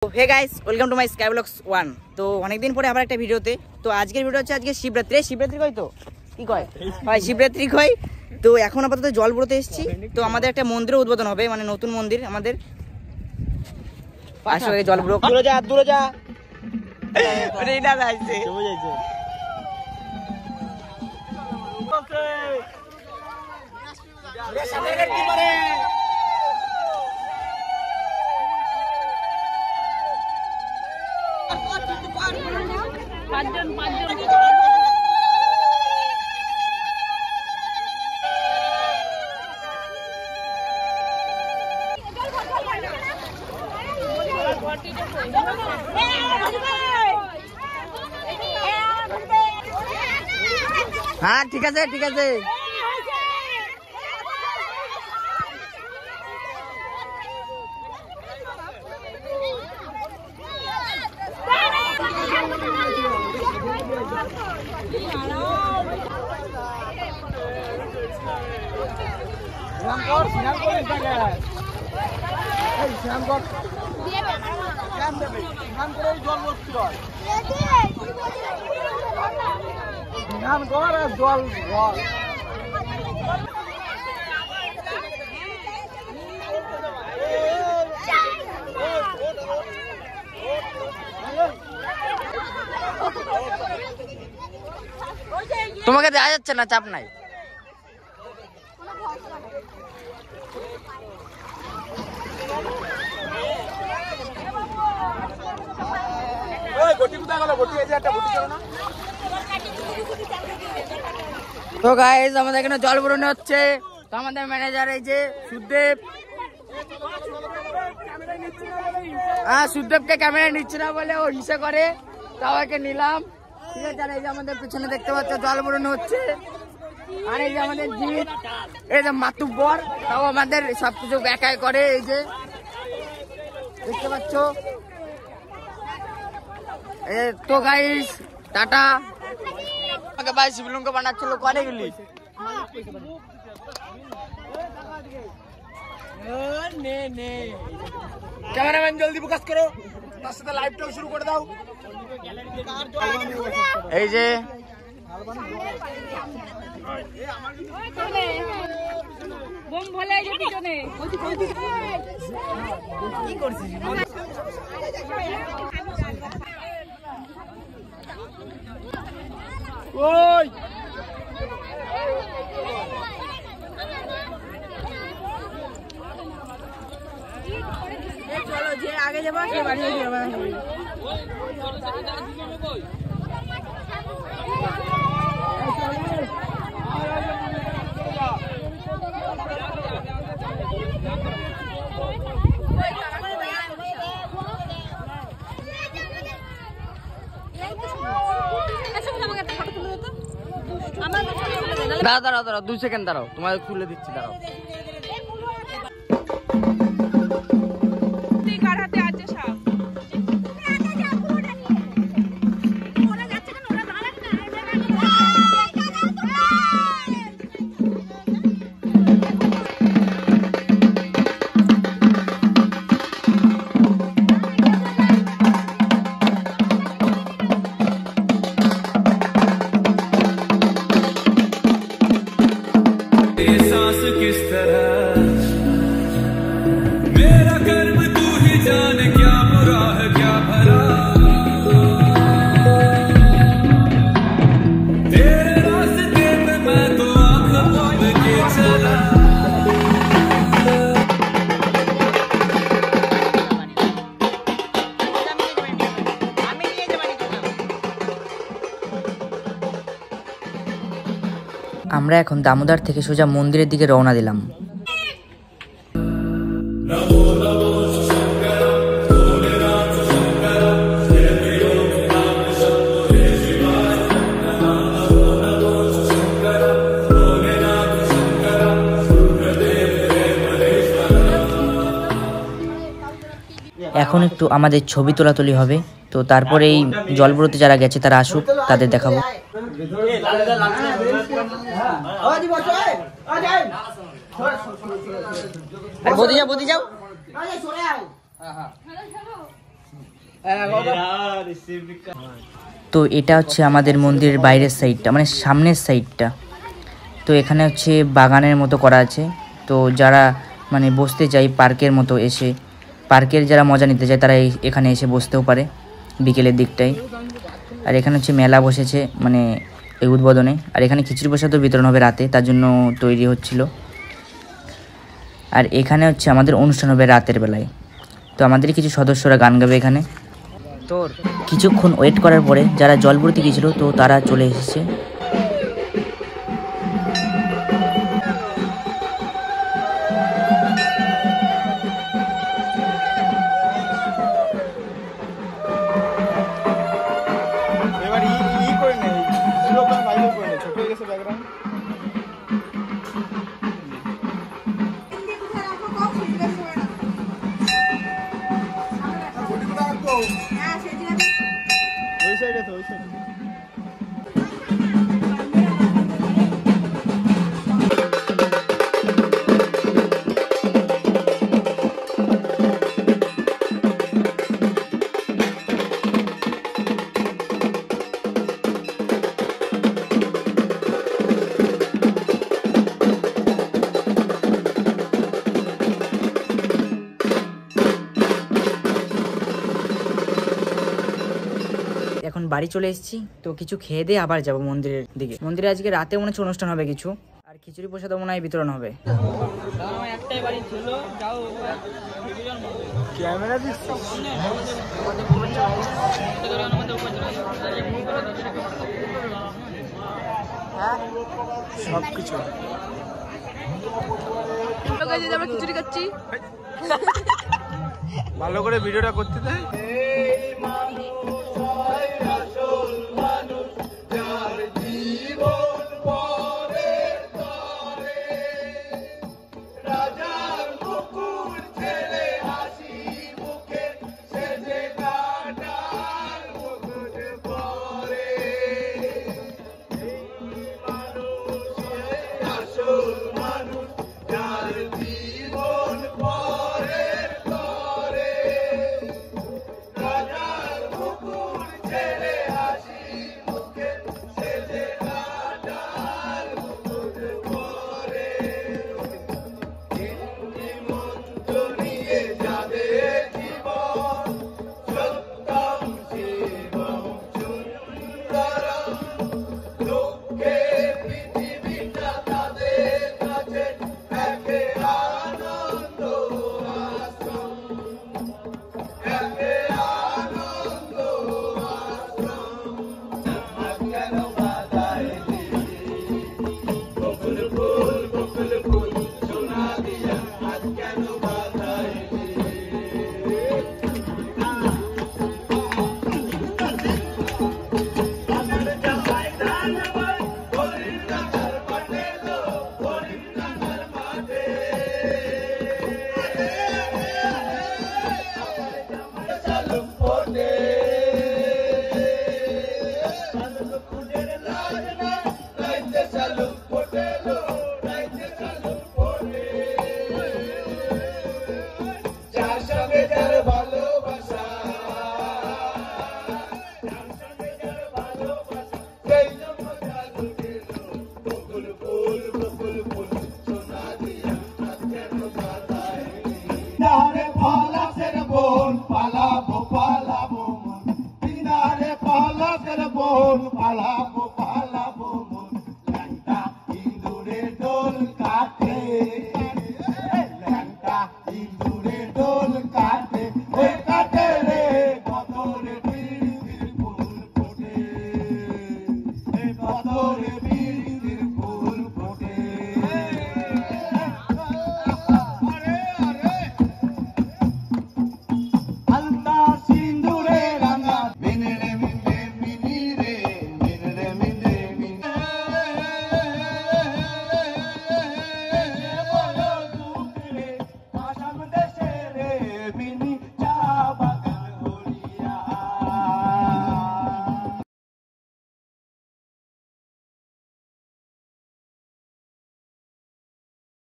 Hey guys, welcome to my sky blogs 1। তো অনেকদিন পরে আবার একটা ভিডিওতে। তো আজকের ভিডিও হচ্ছে আজকে শিবরাত্রি কয় তো কি কয় ভাই, শিবরাত্রি কয়। তো এখন আপাতত জল বুড়োতে এসেছি। তো আমাদের একটা মন্দিরের উদ্বোধন হবে, মানে নতুন মন্দির আমাদের। আসলে জল বুড়ো দূরে যা রেডা যাইছে হ্যাঁ, ঠিক আছে ঠিক আছে। তোমাকে দেখা যাচ্ছে না, চাপ নাই। তো গাইস, আমাদের এখানে জল বুড়ানো হচ্ছে। তো আমাদের ম্যানেজার এই যে সুদেব, সুদেবকে ক্যামেরা নিচ্ছে না বলে ও হিসে করে, তাওকে নিলাম। ঠিক আছে, আর এই যে আমাদের পিছনে দেখতে পাচ্ছ জল বুড়ানো হচ্ছে। আর এই যে আমাদের জিৎ, এই যে মাতুব্বর, তাও আমাদের সবকিছু একাই করে। এই যে দেখতে পাচ্ছ। তো গাইস, টাটা। আমাকে ভাই শিবলঙ্কা বানাচ্ছিল, করে গেলি ক্যামেরাম্যান, জলদি ফোকাস করো, তার সাথে লাইভটাও শুরু করে দাও। এই যে কি করছিস? ওই চলো, যে আগে যাবো সে বাড়ি যাবো। দাঁড়াও 2 সেকেন্ড দাঁড়াও, তোমাকে খুলে দিচ্ছি, দাঁড়াও। আমরা এখন দামোদর থেকে সোজা মন্দিরের দিকে রওনা দিলাম। এখন একটু আমাদের ছবি তোলাতুলি হবে। তো তারপরে এই জল বুড়োতে যারা গেছে তারা আসুক, তাদের দেখাবো। বদি যাও তো এটা হচ্ছে আমাদের মন্দিরের বাইরের সাইডটা, মানে সামনের সাইডটা। তো এখানে হচ্ছে বাগানের মতো করা আছে। তো যারা মানে বসতে চায় পার্কের মতো এসে, পার্কের যারা মজা নিতে চায় তারা এখানে এসে বসতেও পারে বিকেলের দিকটায়। আর এখানে হচ্ছে মেলা বসেছে মানে এই উদ্বোধনে। আর এখানে খিচুড়ি প্রসাদও বিতরণ হবে রাতে, তার জন্য তৈরি হচ্ছিল। আর এখানে হচ্ছে আমাদের অনুষ্ঠান হবে রাতের বেলায়। তো আমাদের কিছু সদস্যরা গান গাবে এখানে। তো কিছুক্ষণ ওয়েট করার পরে যারা জল ভরতে গিয়েছিল তো তারা চলে এসেছে। এখন বাড়ি চলে এসেছি, তো কিছু খেয়ে দিয়ে আবার যাবো মন্দিরের দিকে। মন্দিরে আজকে রাতে মনে হচ্ছে অনুষ্ঠান হবে কিছু, আর খিচুড়ি প্রসাদ মনে হয় বিতরণ হবে। সবকিছু আমরা খিচুড়ি খাচ্ছি, ভালো করে ভিডিওটা করতে দেয়। Pala